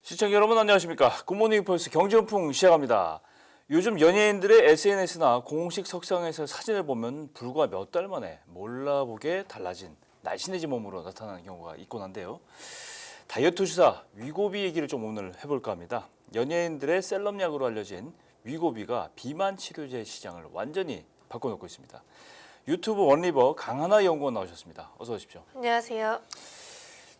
시청자 여러분 안녕하십니까. 굿모닝 폴스 경제용풍 시작합니다. 요즘 연예인들의 SNS나 공식 석상에서 사진을 보면 불과 몇 달 만에 몰라보게 달라진 날씬해진 몸으로 나타나는 경우가 있곤 한데요. 다이어트 주사 위고비 얘기를 좀 오늘 해볼까 합니다. 연예인들의 셀럽약으로 알려진 위고비가 비만 치료제 시장을 완전히 바꿔놓고 있습니다. 유튜브 원리버 강하나 연구원 나오셨습니다. 어서 오십시오. 안녕하세요.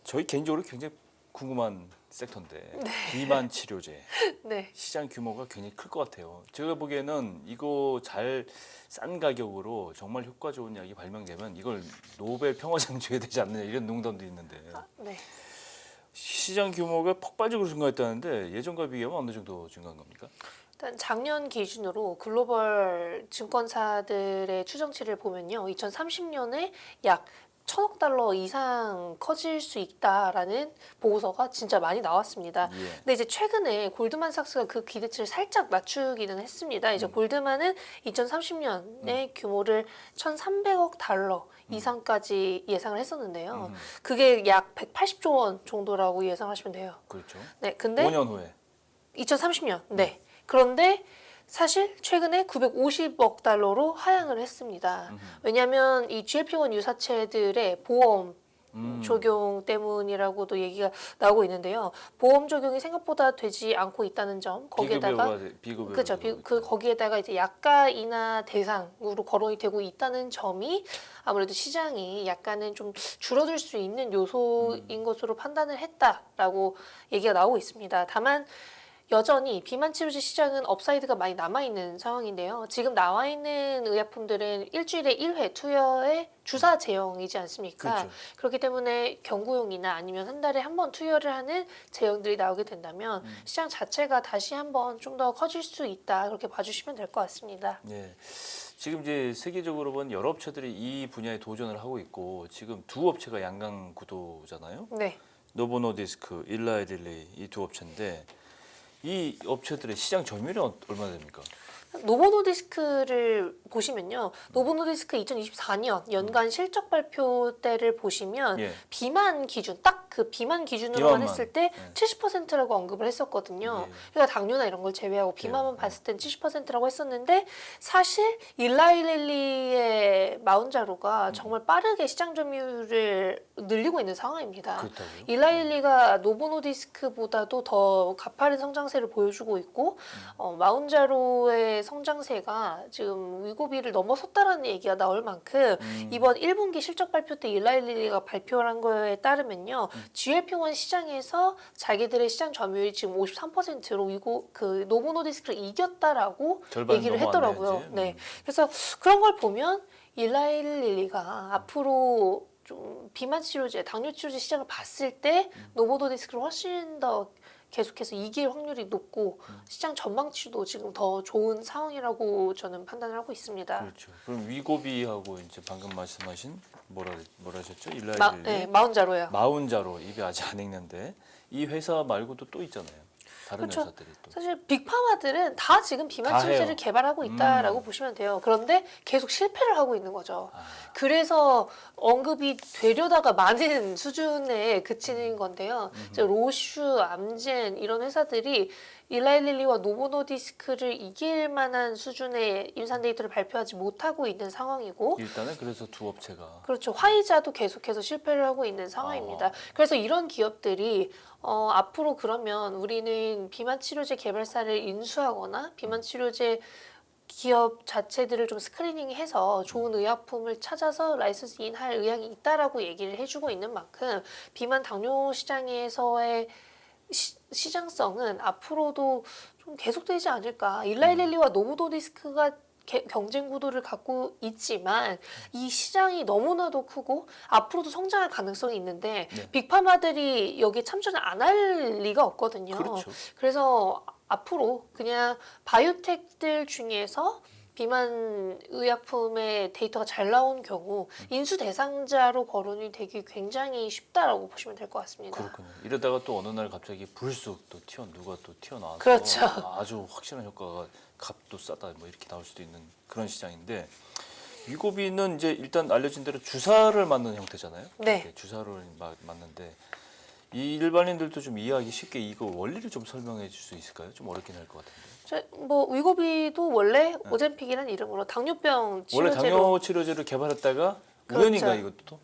저희 개인적으로 굉장히 궁금한 섹터인데 비만 치료제 네. 시장 규모가 굉장히 클 것 같아요. 제가 보기에는 이거 잘 싼 가격으로 정말 효과 좋은 약이 발명되면 이걸 노벨 평화상 줘야 되지 않느냐 이런 농담도 있는데 네. 시장 규모가 폭발적으로 증가했다는데 예전과 비교하면 어느 정도 증가한 겁니까? 일단 작년 기준으로 글로벌 증권사들의 추정치를 보면요. 2030년에 약 1,000억 달러 이상 커질 수 있다라는 보고서가 진짜 많이 나왔습니다. 예. 근데 이제 최근에 골드만삭스가 그 기대치를 살짝 낮추기는 했습니다. 이제 골드만은 2030년의 규모를 1,300억 달러 이상까지 예상을 했었는데요. 그게 약 180조 원 정도라고 예상하시면 돼요. 그렇죠. 네, 근데 5년 후에 2030년. 네. 그런데 사실 최근에 950억 달러로 하향을 했습니다. 왜냐하면 이 GLP-1 유사체들의 보험 적용 때문이라고도 얘기가 나오고 있는데요. 보험 적용이 생각보다 되지 않고 있다는 점, 거기에다가 비급여 그렇죠. 거기에다가 이제 약가 인하 대상으로 거론이 되고 있다는 점이 아무래도 시장이 약간은 좀 줄어들 수 있는 요소인 것으로 판단을 했다라고 얘기가 나오고 있습니다. 다만 여전히 비만 치료제 시장은 업사이드가 많이 남아있는 상황인데요. 지금 나와 있는 의약품들은 일주일에 1회 투여의 주사 제형이지 않습니까? 그렇죠. 그렇기 때문에 경구용이나 아니면 한 달에 한 번 투여를 하는 제형들이 나오게 된다면 시장 자체가 다시 한번 좀 더 커질 수 있다. 그렇게 봐주시면 될 것 같습니다. 예. 지금 이제 세계적으로 본 여러 업체들이 이 분야에 도전을 하고 있고 지금 두 업체가 양강 구도잖아요. 네. 노보노디스크, 일라이릴리 이 두 업체인데 이 업체들의 시장 점유율이 얼마나 됩니까? 노보노디스크를 보시면요. 노보노디스크 2024년 연간 실적 발표 때를 보시면 예. 비만 기준, 딱 그 비만 기준으로만 비만만. 했을 때 예. 70%라고 언급을 했었거든요. 예. 그러니까 당뇨나 이런 걸 제외하고 비만만 예. 봤을 땐 70%라고 했었는데 사실 일라이릴리의 마운자로가 정말 빠르게 시장 점유율을 늘리고 있는 상황입니다. 그렇다고요? 일라이릴리가 노보노디스크보다도 더 가파른 성장세를 보여주고 있고 마운자로의 성장세가 지금 위고비를 넘어섰다라는 얘기가 나올 만큼 이번 1분기 실적 발표 때 일라이릴리가 발표한 거에 따르면요. GLP-1 시장에서 자기들의 시장 점유율이 지금 53%로 그 노보노디스크를 이겼다라고 얘기를 했더라고요. 네. 그래서 그런 걸 보면 일라이릴리가 앞으로 좀 비만 치료제, 당뇨 치료제 시장을 봤을 때 노보노디스크를 훨씬 더 계속해서 이길 확률이 높고 시장 전망치도 지금 더 좋은 상황이라고 저는 판단을 하고 있습니다. 그렇죠. 그럼 위고비하고 이제 방금 말씀하신 뭐라 하셨죠? 일라이릴리. 네, 마운자로요. 마운자로 입에 아직 안 읽는데 이 회사 말고도 또 있잖아요. 다른 그렇죠. 회사들이 또. 사실 빅파마들은 다 지금 비만 다 치료제를 해요. 개발하고 있다라고 보시면 돼요. 그런데 계속 실패를 하고 있는 거죠. 아. 그래서 언급이 되려다가 많은 수준에 그치는 건데요. 이제 로슈, 암젠 이런 회사들이 일라이릴리와 노보노디스크를 이길 만한 수준의 임상 데이터를 발표하지 못하고 있는 상황이고 일단은 그래서 두 업체가 그렇죠. 화이자도 계속해서 실패를 하고 있는 상황입니다. 그래서 이런 기업들이 앞으로 그러면 우리는 비만 치료제 개발사를 인수하거나 비만 치료제 기업 자체들을 좀 스크리닝해서 좋은 의약품을 찾아서 라이선스인 할 의향이 있다라고 얘기를 해주고 있는 만큼 비만 당뇨 시장에서의 시장성은 앞으로도 좀 계속되지 않을까. 일라이릴리와 노보노디스크가 경쟁 구도를 갖고 있지만 이 시장이 너무나도 크고 앞으로도 성장할 가능성이 있는데 네. 빅파마들이 여기 참전을 안 할 리가 없거든요. 그렇죠. 그래서 앞으로 그냥 바이오텍들 중에서 비만 의약품의 데이터가 잘 나온 경우 인수 대상자로 거론이 되기 굉장히 쉽다라고 보시면 될 것 같습니다. 그렇군요. 이러다가 또 어느 날 갑자기 불쑥 또 누가 또 튀어나와서 그렇죠. 아주 확실한 효과가 값도 싸다 뭐 이렇게 나올 수도 있는 그런 시장인데 위고비는 이제 일단 알려진 대로 주사를 맞는 형태잖아요. 네. 이렇게 주사를 맞는데 이 일반인들도 좀 이해하기 쉽게 이거 원리를 좀 설명해 줄 수 있을까요? 좀 어렵긴 할 것 같은데. 뭐 위고비도 원래 오젬픽이라는 이름으로 당뇨병 원래 치료제로 당뇨 치료제를 개발했다가 그렇죠. 우연인가 이것도?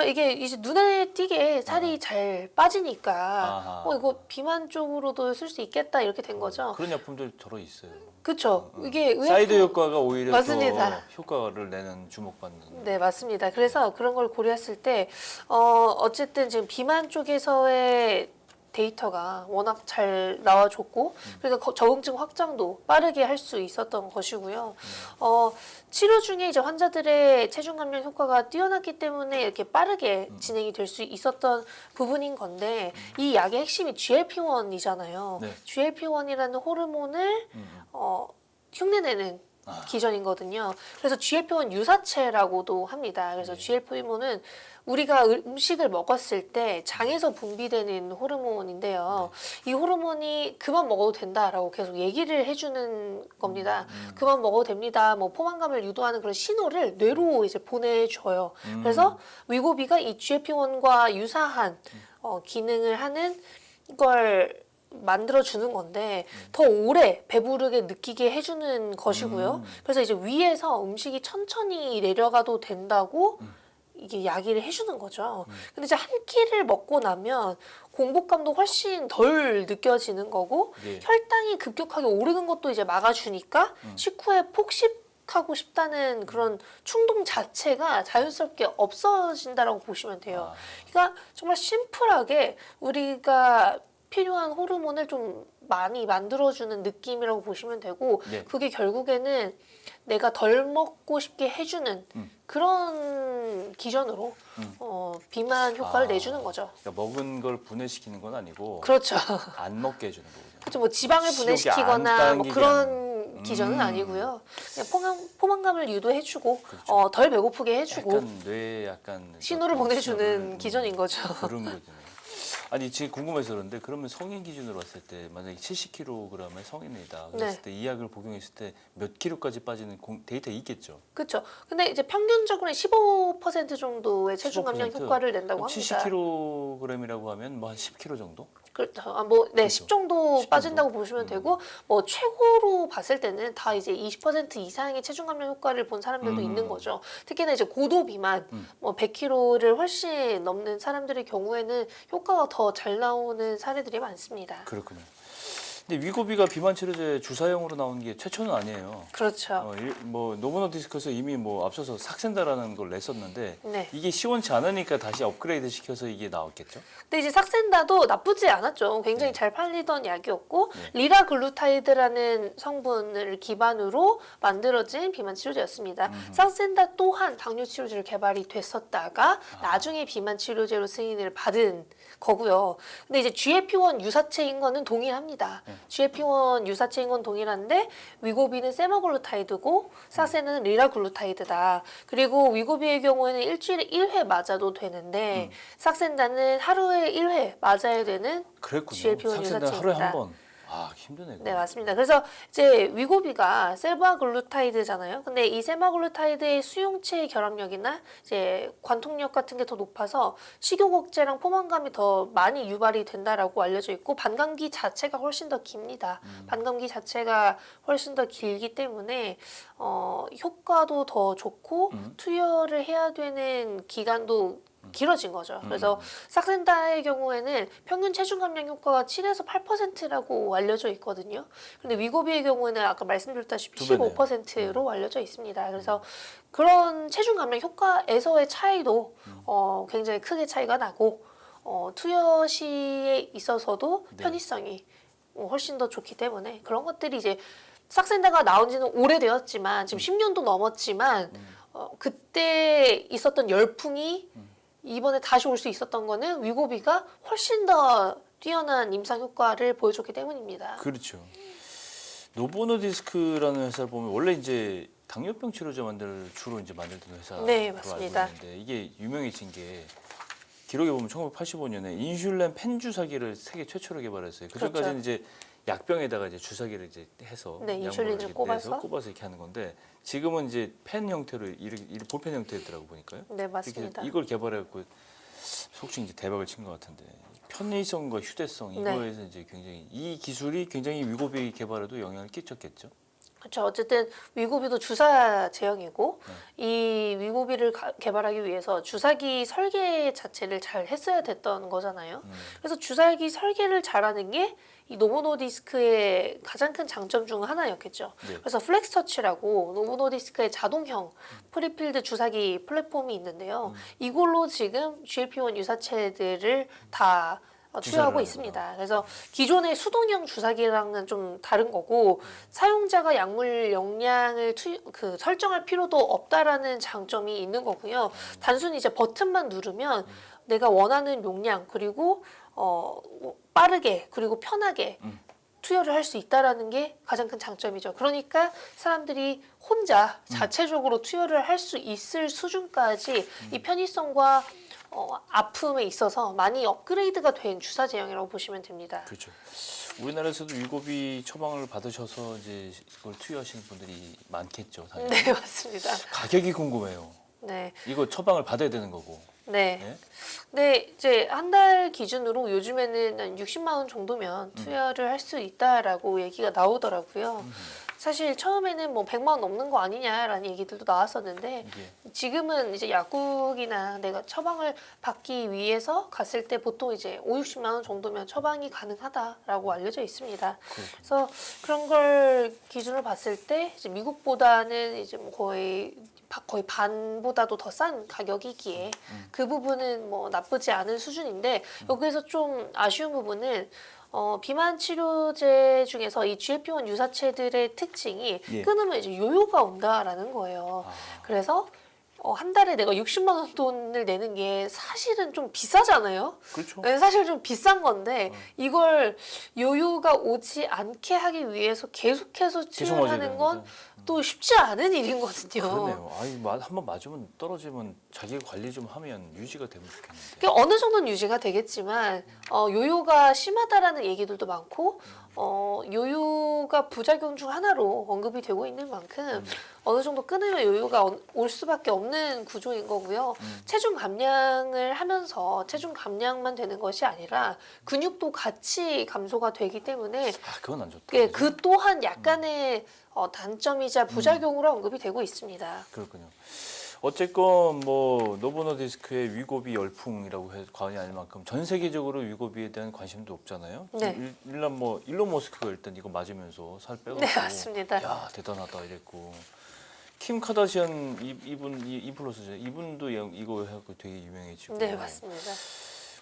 이게 이제 눈에 띄게 살이 잘 빠지니까 아하. 이거 비만 쪽으로도 쓸 수 있겠다 이렇게 된 거죠. 그런 약품들 저러 있어요. 그렇죠. 이게 사이드 의약품- 효과가 오히려 맞습니다. 더 효과를 내는 주목받는. 네, 맞습니다. 그래서 그런 걸 고려했을 때 어쨌든 지금 비만 쪽에서의 데이터가 워낙 잘 나와줬고 그래서 적응증 확장도 빠르게 할 수 있었던 것이고요. 치료 중에 이제 환자들의 체중 감량 효과가 뛰어났기 때문에 이렇게 빠르게 진행이 될 수 있었던 부분인 건데 이 약의 핵심이 GLP-1이잖아요. 네. GLP-1이라는 호르몬을 흉내내는 기전이거든요. 그래서 GLP-1 유사체라고도 합니다. 그래서 GLP-1은 우리가 음식을 먹었을 때 장에서 분비되는 호르몬인데요. 이 호르몬이 그만 먹어도 된다라고 계속 얘기를 해주는 겁니다. 그만 먹어도 됩니다. 뭐 포만감을 유도하는 그런 신호를 뇌로 이제 보내줘요. 그래서 위고비가 이 GLP-1과 유사한 기능을 하는 걸 만들어주는 건데 더 오래 배부르게 느끼게 해주는 것이고요. 그래서 이제 위에서 음식이 천천히 내려가도 된다고 이게 야기를 해주는 거죠. 근데 이제 한 끼를 먹고 나면 공복감도 훨씬 덜 느껴지는 거고 예. 혈당이 급격하게 오르는 것도 이제 막아주니까 식후에 폭식하고 싶다는 그런 충동 자체가 자연스럽게 없어진다라고 보시면 돼요. 그러니까 정말 심플하게 우리가 필요한 호르몬을 좀 많이 만들어주는 느낌이라고 보시면 되고 네. 그게 결국에는 내가 덜 먹고 싶게 해주는 그런 기전으로 비만 효과를 내주는 거죠. 그러니까 먹은 걸 분해시키는 건 아니고 그렇죠. 안 먹게 해주는 거군요. 그렇죠. 뭐 지방을 식욕이 분해시키거나 안 뭐 당기게 그런 기전은 아니고요. 그냥 포만감을 유도해주고 덜 배고프게 해주고 약간 뇌에 약간 신호를 어떤 보내주는 신호를, 기전인 거죠. 그런 거죠. 아니 지금 궁금해서 그런데 그러면 성인 기준으로 봤을 때 만약에 70kg의 성인이다 그랬을 네. 때 이 약을 복용했을 때 몇 킬로까지 빠지는 데이터 있겠죠? 그렇죠. 근데 이제 평균적으로 15% 정도의 체중 감량 15%? 효과를 낸다고 그럼 합니다. 70kg이라고 하면 뭐 한 10kg 정도? 그렇죠. 네, 10 정도 10 빠진다고 정도? 보시면 되고, 뭐 최고로 봤을 때는 다 이제 20% 이상의 체중 감량 효과를 본 사람들도 있는 거죠. 특히나 이제 고도 비만, 뭐 100kg를 훨씬 넘는 사람들의 경우에는 효과가 더 잘 나오는 사례들이 많습니다. 그렇군요. 근데 위고비가 비만 치료제 주사용으로 나온 게 최초는 아니에요. 그렇죠. 뭐 노보노디스크에서 이미 뭐 앞서서 삭센다라는 걸 냈었는데 네. 이게 시원치 않으니까 다시 업그레이드 시켜서 이게 나왔겠죠? 근데 이제 삭센다도 나쁘지 않았죠. 굉장히 잘 팔리던 약이었고 리라글루타이드라는 성분을 기반으로 만들어진 비만 치료제였습니다. 삭센다 또한 당뇨 치료제로 개발이 됐었다가 나중에 비만 치료제로 승인을 받은 거고요. 근데 이제 GLP-1 유사체인 거는 동일합니다. GLP-1 유사체인 건 동일한데 위고비는 세마글루타이드고 삭센은 리라글루타이드다. 그리고 위고비의 경우에는 일주일에 1회 맞아도 되는데 삭센다는 하루에 1회 맞아야 되는 그랬군요. GLP-1 삭센다 하루에 유사체입니다. 한 번. 아 힘드네. 네, 맞습니다. 그래서 이제 위고비가 세마글루타이드잖아요. 근데 이 세마글루타이드의 수용체 결합력이나 이제 관통력 같은 게 더 높아서 식욕 억제랑 포만감이 더 많이 유발이 된다라고 알려져 있고 반감기 자체가 훨씬 더 깁니다. 반감기 자체가 훨씬 더 길기 때문에 효과도 더 좋고 투여를 해야 되는 기간도 길어진 거죠. 그래서 삭센다의 경우에는 평균 체중 감량 효과가 7에서 8%라고 알려져 있거든요. 근데 위고비의 경우에는 아까 말씀드렸다시피 두 배네요. 15%로 알려져 있습니다. 그래서 그런 체중 감량 효과에서의 차이도 굉장히 크게 차이가 나고 투여 시에 있어서도 편의성이 훨씬 더 좋기 때문에 그런 것들이 이제 삭센다가 나온 지는 오래되었지만 지금 10년도 넘었지만 그때 있었던 열풍이 이번에 다시 올 수 있었던 거는 위고비가 훨씬 더 뛰어난 임상 효과를 보여줬기 때문입니다. 그렇죠. 노보노디스크라는 회사를 보면 원래 이제 당뇨병 치료제 주로 이제 만들던 회사로 네, 알고 맞습니다. 있는데 이게 유명해진 게 기록에 보면 1985년에 인슐린 펜 주사기를 세계 최초로 개발했어요. 그 전까지는 이제 약병에다가 이제 주사기를 이제 해서 네, 약물을 인슐린을 이렇게 꼽아서? 내서 꼽아서 이렇게 하는 건데 지금은 이제 펜 형태로 볼펜 형태더라고 보니까요. 네, 맞습니다. 이걸 개발해갖고 속칭 이제 대박을 친 것 같은데 편의성과 휴대성 네. 이거에서 이제 굉장히 이 기술이 굉장히 위고비 개발에도 영향을 끼쳤겠죠. 그렇죠. 어쨌든 위고비도 주사 제형이고 이 위고비를 개발하기 위해서 주사기 설계 자체를 잘 했어야 됐던 거잖아요. 그래서 주사기 설계를 잘하는 게 이 노보노디스크의 가장 큰 장점 중 하나였겠죠. 네. 그래서 플렉스 터치라고 노보노디스크의 자동형 프리필드 주사기 플랫폼이 있는데요. 이걸로 지금 GLP-1 유사체들을 다 투여하고 주사를 있습니다. 그래서 기존의 수동형 주사기랑은 좀 다른 거고 사용자가 약물 용량을 설정할 필요도 없다라는 장점이 있는 거고요. 단순히 이제 버튼만 누르면 내가 원하는 용량 그리고 빠르게 그리고 편하게 투여를 할 수 있다라는 게 가장 큰 장점이죠. 그러니까 사람들이 혼자 자체적으로 투여를 할 수 있을 수준까지 이 편의성과 아픔에 있어서 많이 업그레이드가 된 주사 제형이라고 보시면 됩니다. 그렇죠. 우리나라에서도 위고비 처방을 받으셔서 이제 이걸 투여하시는 분들이 많겠죠. 당연히. 네, 맞습니다. 가격이 궁금해요. 네. 이거 처방을 받아야 되는 거고. 네. 네? 네, 이제 한 달 기준으로 요즘에는 한 60만 원 정도면 투여를 할 수 있다라고 얘기가 나오더라고요. 사실 처음에는 뭐 100만 원 넘는 거 아니냐라는 얘기들도 나왔었는데 이게 지금은 이제 약국이나 내가 처방을 받기 위해서 갔을 때 보통 이제 5, 60만 원 정도면 처방이 가능하다라고 알려져 있습니다. 그래서 그런 걸 기준으로 봤을 때 이제 미국보다는 이제 뭐 거의 반보다도 더 싼 가격이기에 그 부분은 뭐 나쁘지 않은 수준인데 여기에서 좀 아쉬운 부분은 비만 치료제 중에서 이 GLP-1 유사체들의 특징이 예. 끊으면 이제 요요가 온다라는 거예요. 그래서 한 달에 내가 60만 원 돈을 내는 게 사실은 좀 비싸잖아요. 그렇죠. 네, 사실 좀 비싼 건데 이걸 요요가 오지 않게 하기 위해서 계속해서 계속 치료를 맞아야 하는 되는 건 거죠. 또 쉽지 않은 일이거든요. 그러네요. 아이 한번 맞으면 떨어지면 자기 관리 좀 하면 유지가 되면 좋겠는데. 그러니까 어느 정도는 유지가 되겠지만 요요가 심하다라는 얘기들도 많고 요요가 부작용 중 하나로 언급이 되고 있는 만큼 어느 정도 끊으면 요요가 올 수밖에 없는 구조인 거고요. 체중 감량을 하면서 체중 감량만 되는 것이 아니라 근육도 같이 감소가 되기 때문에 그건 안 좋다. 예, 그 또한 약간의 단점이자 부작용으로 언급이 되고 있습니다. 그렇군요. 어쨌건 뭐 노보노디스크의 위고비 열풍이라고 해도 과언이 아닐 만큼 전 세계적으로 위고비에 대한 관심도 높잖아요. 네. 일단 뭐 일론 머스크가 일단 이거 맞으면서 살 빼고 네, 맞습니다. 야 대단하다 이랬고 킴 카다시안 이분 인플루언서죠. 이분도 이거 해갖고 되게 유명해지고. 네, 맞습니다.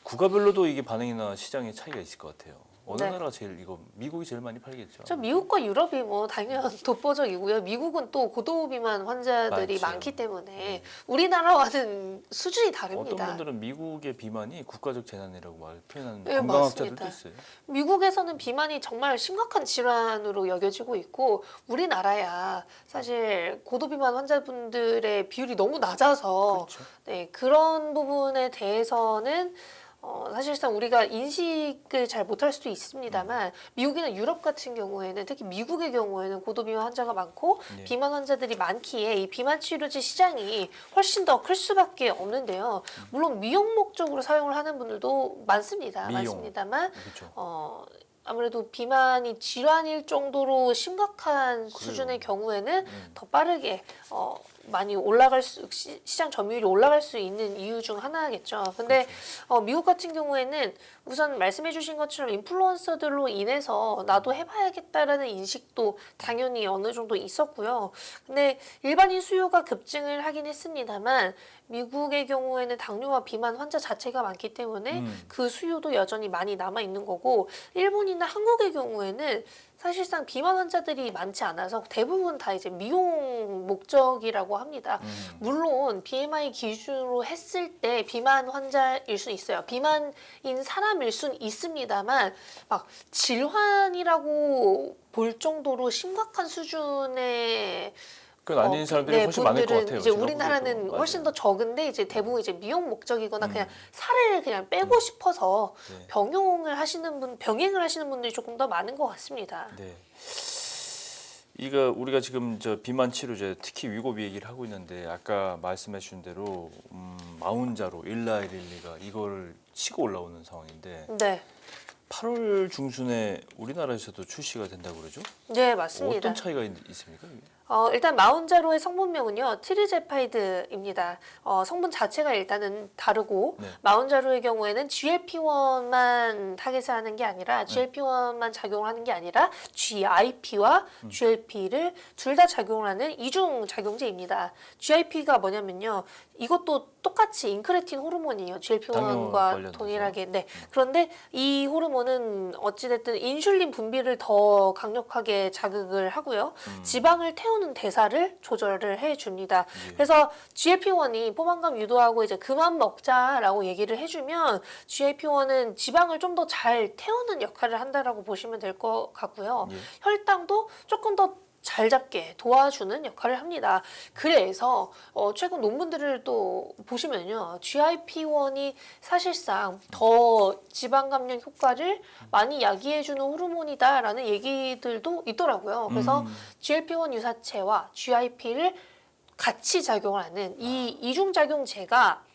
국가별로도 이게 반응이나 시장의 차이가 있을 것 같아요. 어느 네. 나라가 제일 이거 미국이 제일 많이 팔겠죠. 저 미국과 유럽이 뭐 당연 독보적이고요. 미국은 또 고도비만 환자들이 많죠. 많기 때문에 우리나라와는 수준이 어떤 다릅니다. 분들은 미국의 비만이 국가적 재난이라고 표현하는 네, 건강학자들도 맞습니다. 있어요. 미국에서는 비만이 정말 심각한 질환으로 여겨지고 있고 우리나라야 사실 고도비만 환자분들의 비율이 너무 낮아서 그렇죠. 네, 그런 부분에 대해서는 사실상 우리가 인식을 잘 못할 수도 있습니다만 미국이나 유럽 같은 경우에는 특히 미국의 경우에는 고도비만 환자가 많고 네. 비만 환자들이 많기에 이 비만 치료제 시장이 훨씬 더 클 수밖에 없는데요. 물론 미용 목적으로 사용을 하는 분들도 많습니다. 미용. 많습니다만 그렇죠. 아무래도 비만이 질환일 정도로 심각한 수준의 경우에는 더 빠르게 많이 올라갈 시장 점유율이 올라갈 수 있는 이유 중 하나겠죠. 근데 미국 같은 경우에는 우선 말씀해주신 것처럼 인플루언서들로 인해서 나도 해봐야겠다라는 인식도 당연히 어느 정도 있었고요. 근데 일반인 수요가 급증을 하긴 했습니다만 미국의 경우에는 당뇨와 비만 환자 자체가 많기 때문에 그 수요도 여전히 많이 남아 있는 거고 일본이나 한국의 경우에는 사실상 비만 환자들이 많지 않아서 대부분 다 이제 미용 목적이라고 합니다. 물론 BMI 기준으로 했을 때 비만 환자일 수 있어요. 비만인 사람일 수는 있습니다만 막 질환이라고 볼 정도로 심각한 수준의 그건 아닌 사람들이 훨씬 많을 것 분들은 같아요. 이제 제가 우리나라는 보기에도. 훨씬 맞아요. 더 적은데 이제 대부분 이제 미용 목적이거나 그냥 살을 그냥 빼고 싶어서 네. 병행을 하시는 분들이 조금 더 많은 것 같습니다. 네. 이거 우리가 지금 저 비만 치료제 특히 위고비 얘기를 하고 있는데 아까 말씀해 주신 대로 마운자로 19112가 이걸 치고 올라오는 상황인데 네. 8월 중순에 우리나라에서도 출시가 된다고 그러죠? 네, 맞습니다. 어떤 차이가 있습니까? 이게? 일단 마운자로의 성분명은요 트리제파이드입니다. 성분 자체가 일단은 다르고 네. 마운자로의 경우에는 GLP-1만 타겟을 하는 게 아니라 GLP-1만 작용을 하는 게 아니라 GIP와 GLP를 둘 다 작용을 하는 이중 작용제입니다. GIP가 뭐냐면요 이것도 똑같이 인크레틴 호르몬이에요. 당뇨 GLP-1과 관련돼서. 동일하게. 네. 그런데 이 호르몬은 어찌됐든 인슐린 분비를 더 강력하게 자극을 하고요. 지방을 태우는 대사를 조절을 해줍니다. 예. 그래서 GLP-1이 포만감 유도하고 이제 그만 먹자라고 얘기를 해주면 GLP-1은 지방을 좀 더 잘 태우는 역할을 한다라고 보시면 될 것 같고요. 예. 혈당도 조금 더 잘 잡게 도와주는 역할을 합니다. 그래서 최근 논문들을 또 보시면요. GIP-1이 사실상 더 지방 감량 효과를 많이 야기해주는 호르몬이다라는 얘기들도 있더라고요. 그래서 GLP-1 유사체와 GIP를 같이 작용을 하는 이 이중작용제가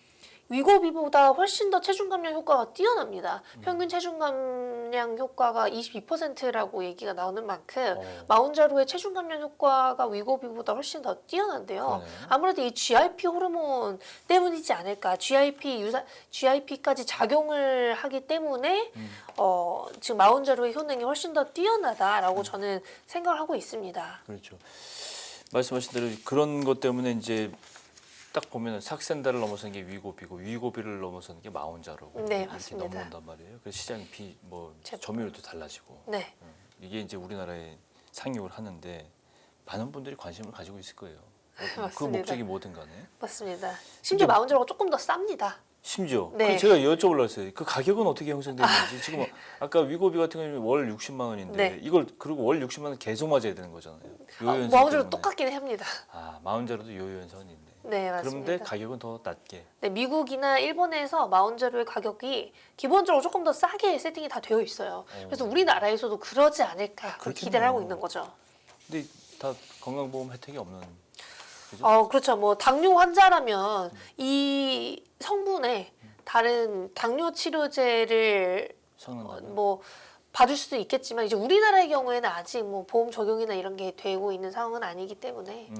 위고비보다 훨씬 더 체중 감량 효과가 뛰어납니다. 평균 체중 감량 효과가 22%라고 얘기가 나오는 만큼 마운자로의 체중 감량 효과가 위고비보다 훨씬 더 뛰어난데요. 그러네요. 아무래도 이 GIP 호르몬 때문이지 않을까. GIP까지 작용을 하기 때문에 지금 마운자로의 효능이 훨씬 더 뛰어나다라고 저는 생각을 하고 있습니다. 그렇죠. 말씀하신 대로 그런 것 때문에 이제 딱 보면은 삭센다를 넘어서는 게 위고비고 위고비를 넘어서는 게 마운자로고 네, 이렇게 맞습니다. 넘어온단 말이에요. 그래서 시장이 제품. 점유율도 달라지고 네. 이게 이제 우리나라에 상용을 하는데 많은 분들이 관심을 가지고 있을 거예요. 그 맞습니다. 목적이 뭐든 간에. 맞습니다. 심지어 마운자로가 조금 더 쌉니다. 심지어 네. 제가 여쭤보려고 했어요. 그 가격은 어떻게 형성되는지. 지금 아까 위고비 같은 경우는 월 60만 원인데 네. 이걸 그리고 월 60만 원 계속 맞아야 되는 거잖아요. 요요연성 마운자로 때문에. 똑같긴 합니다. 마운자로도 요요연성이 있네. 네, 맞습니다. 그런데 가격은 더 낮게. 네, 미국이나 일본에서 마운자로의 가격이 기본적으로 조금 더 싸게 세팅이 다 되어 있어요. 그래서 우리나라에서도 그러지 않을까 그렇겠네요. 기대를 하고 있는 거죠. 근데 다 건강보험 혜택이 없는. 그죠? 그렇죠. 뭐 당뇨 환자라면 이 성분에 다른 당뇨 치료제를 성능은 뭐 받을 수도 있겠지만 이제 우리나라의 경우에는 아직 뭐 보험 적용이나 이런 게 되고 있는 상황은 아니기 때문에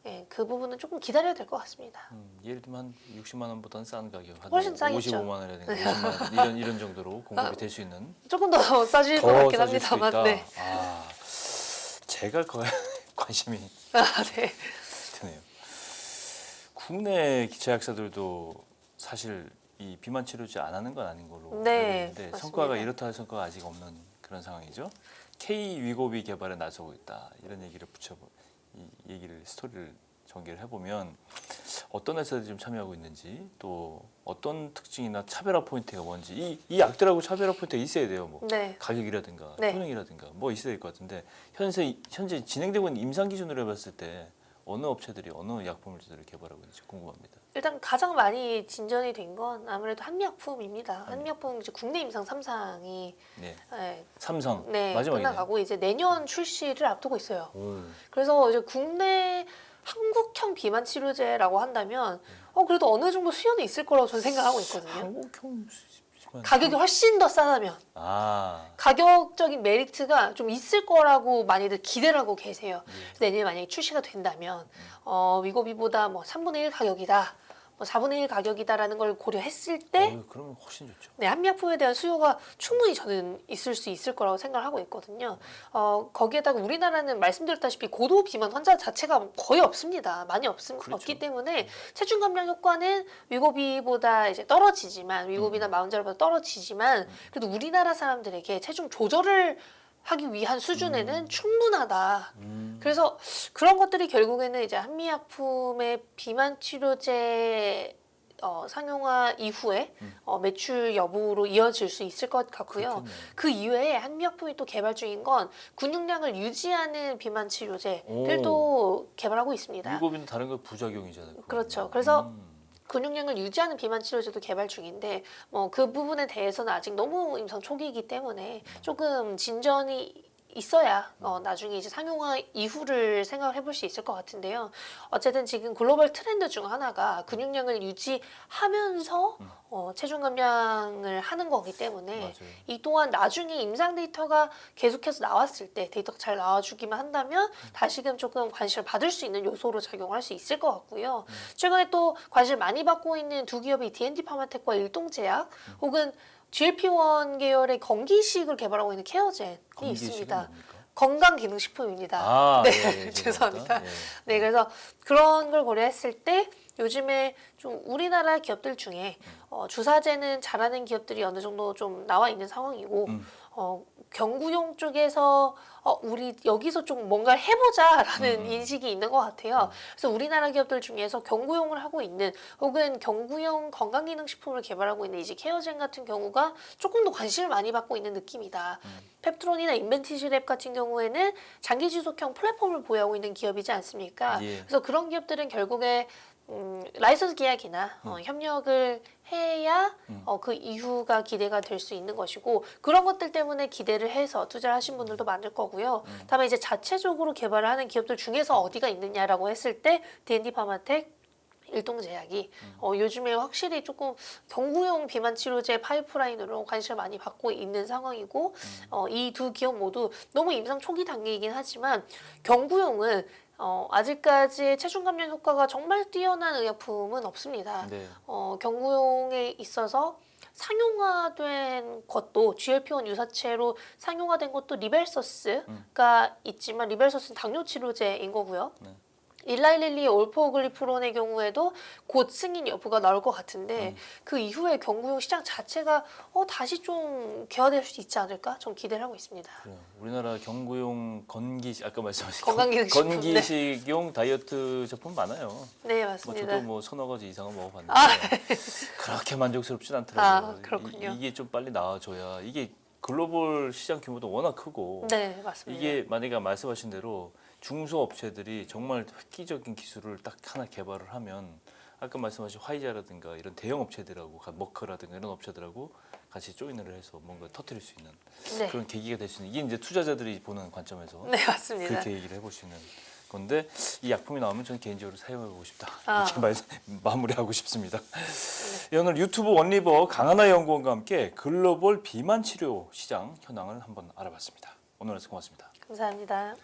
예, 그 부분은 조금 기다려야 될 것 같습니다. 예를 들면 한 60만 원보다는 싼 가격, 한 훨씬 싸겠죠. 55만 원이라든가 50만 원 이런 정도로 공급이 될 수 있는 조금 더 싸질 것 더 같긴 싸질 수도 합니다만. 있다. 네. 제가 관심이 네. 드네요. 국내 제약사들도 사실 이 비만 치료제 안 하는 건 아닌 걸로 네, 알고 있는데 맞습니다. 성과가 이렇다 할 성과가 아직 없는 그런 상황이죠. K 위고비 개발에 나서고 있다 이런 얘기를 이 얘기를 스토리를 전개를 해보면 어떤 회사들이 좀 참여하고 있는지 또 어떤 특징이나 차별화 포인트가 뭔지 이 약들하고 차별화 포인트가 있어야 돼요. 뭐 네. 가격이라든가 네. 효능이라든가 뭐 있어야 될 것 같은데 현재 진행되고 있는 임상 기준으로 해봤을 때 어느 업체들이 어느 약품들을 개발하고 있는지 궁금합니다. 일단 가장 많이 진전이 된 건 아무래도 한미약품입니다. 한미약품 이제 국내 임상 3상이 네, 네, 삼성 네, 마지막이네. 끝나가고 이제 내년 출시를 앞두고 있어요. 오. 그래서 이제 국내 한국형 비만 치료제라고 한다면 그래도 어느 정도 수요는 있을 거라고 저는 생각하고 있거든요. 한국형 가격이 훨씬 더 싸다면 가격적인 메리트가 좀 있을 거라고 많이들 기대를 하고 계세요. 그래서 내년에 만약에 출시가 된다면 위고비보다 뭐 3분의 1 가격이다, 뭐 4분의 1 가격이다라는 걸 고려했을 때 그러면 훨씬 좋죠. 네, 한미약품에 대한 수요가 충분히 저는 있을 수 있을 거라고 생각을 하고 있거든요. 거기에다가 우리나라는 말씀드렸다시피 고도 비만 환자 자체가 거의 없습니다. 많이 그렇죠. 없기 때문에 체중 감량 효과는 위고비보다 이제 떨어지지만 위고비나 마운자로보다 떨어지지만 그래도 우리나라 사람들에게 체중 조절을 하기 위한 수준에는 충분하다. 그래서 그런 것들이 결국에는 이제 한미약품의 비만 치료제 상용화 이후에 매출 여부로 이어질 수 있을 것 같고요. 그렇겠네요. 그 이외에 한미약품이 또 개발 중인 건 근육량을 유지하는 비만 치료제를 또 개발하고 있습니다. 위고비는 다른 거 부작용이잖아요. 그렇죠. 그래서 근육량을 유지하는 비만 치료제도 개발 중인데 뭐 그 부분에 대해서는 아직 너무 임상 초기이기 때문에 조금 진전이 있어야 나중에 이제 상용화 이후를 생각을 해볼 수 있을 것 같은데요. 어쨌든 지금 글로벌 트렌드 중 하나가 근육량을 유지하면서 체중 감량을 하는 거기 때문에 맞아요. 이 또한 나중에 임상 데이터가 계속해서 나왔을 때 데이터가 잘 나와주기만 한다면 다시금 조금 관심을 받을 수 있는 요소로 작용할 수 있을 것 같고요. 최근에 또 관심을 많이 받고 있는 두 기업이 D&D 파마텍과 일동제약 혹은 GLP-1 계열의 건기식을 개발하고 있는 케어젠이 건기식은 있습니다. 뭡니까? 건강기능식품입니다. 아, 네, 예, 죄송합니다. 예. 네, 그래서 그런 걸 고려했을 때 요즘에 좀 우리나라 기업들 중에 주사제는 잘하는 기업들이 어느 정도 좀 나와 있는 상황이고 경구용 쪽에서 우리 여기서 좀 뭔가 해보자라는 인식이 있는 것 같아요. 그래서 우리나라 기업들 중에서 경구용을 하고 있는 혹은 경구용 건강기능식품을 개발하고 있는 이제 케어젠 같은 경우가 조금 더 관심을 많이 받고 있는 느낌이다. 펩트론이나 인벤티지랩 같은 경우에는 장기지속형 플랫폼을 보유하고 있는 기업이지 않습니까? 예. 그래서 그런 기업들은 결국에 라이선스 계약이나 협력을 해야 그 이후가 기대가 될 수 있는 것이고 그런 것들 때문에 기대를 해서 투자를 하신 분들도 많을 거고요. 다만 이제 자체적으로 개발을 하는 기업들 중에서 어디가 있느냐라고 했을 때 D&D 파마텍 일동제약이 요즘에 확실히 조금 경구용 비만 치료제 파이프라인으로 관심을 많이 받고 있는 상황이고 이 두 기업 모두 너무 임상 초기 단계이긴 하지만 경구용은 아직까지 체중 감량 효과가 정말 뛰어난 의약품은 없습니다. 네. 경구용에 있어서 상용화된 것도 GLP-1 유사체로 상용화된 것도 리벨서스가 있지만 리벨서스는 당뇨 치료제인 거고요. 네. 일라이릴리 올포글리프론의 경우에도 곧 승인 여부가 나올 것 같은데 그 이후에 경구용 시장 자체가 다시 좀 개화될 수 있지 않을까? 좀 기대를 하고 있습니다. 그래요. 우리나라 경구용 건기식 아까 말씀하신 건강기능식품, 건기식용 다이어트 제품 많아요. 네, 뭐 맞습니다. 저도 뭐 서너 가지 이상은 먹어봤는데 그렇게 만족스럽진 않더라고요. 그렇군요. 이게 좀 빨리 나와줘야 이게 글로벌 시장 규모도 워낙 크고 네, 맞습니다. 이게 만약에 말씀하신 대로 중소업체들이 정말 획기적인 기술을 딱 하나 개발을 하면 아까 말씀하신 화이자라든가 이런 대형 업체들하고 머크라든가 이런 업체들하고 같이 조인을 해서 뭔가 터뜨릴 수 있는 네, 그런 계기가 될 수 있는 이게 이제 투자자들이 보는 관점에서 네, 맞습니다. 그렇게 얘기를 해볼 수 있는 건데 이 약품이 나오면 저는 개인적으로 사용해보고 싶다 아. 이렇게 마무리하고 싶습니다. 예, 오늘 유튜브 원리버 강하나 연구원과 함께 글로벌 비만 치료 시장 현황을 한번 알아봤습니다. 오늘 말씀 고맙습니다. 감사합니다.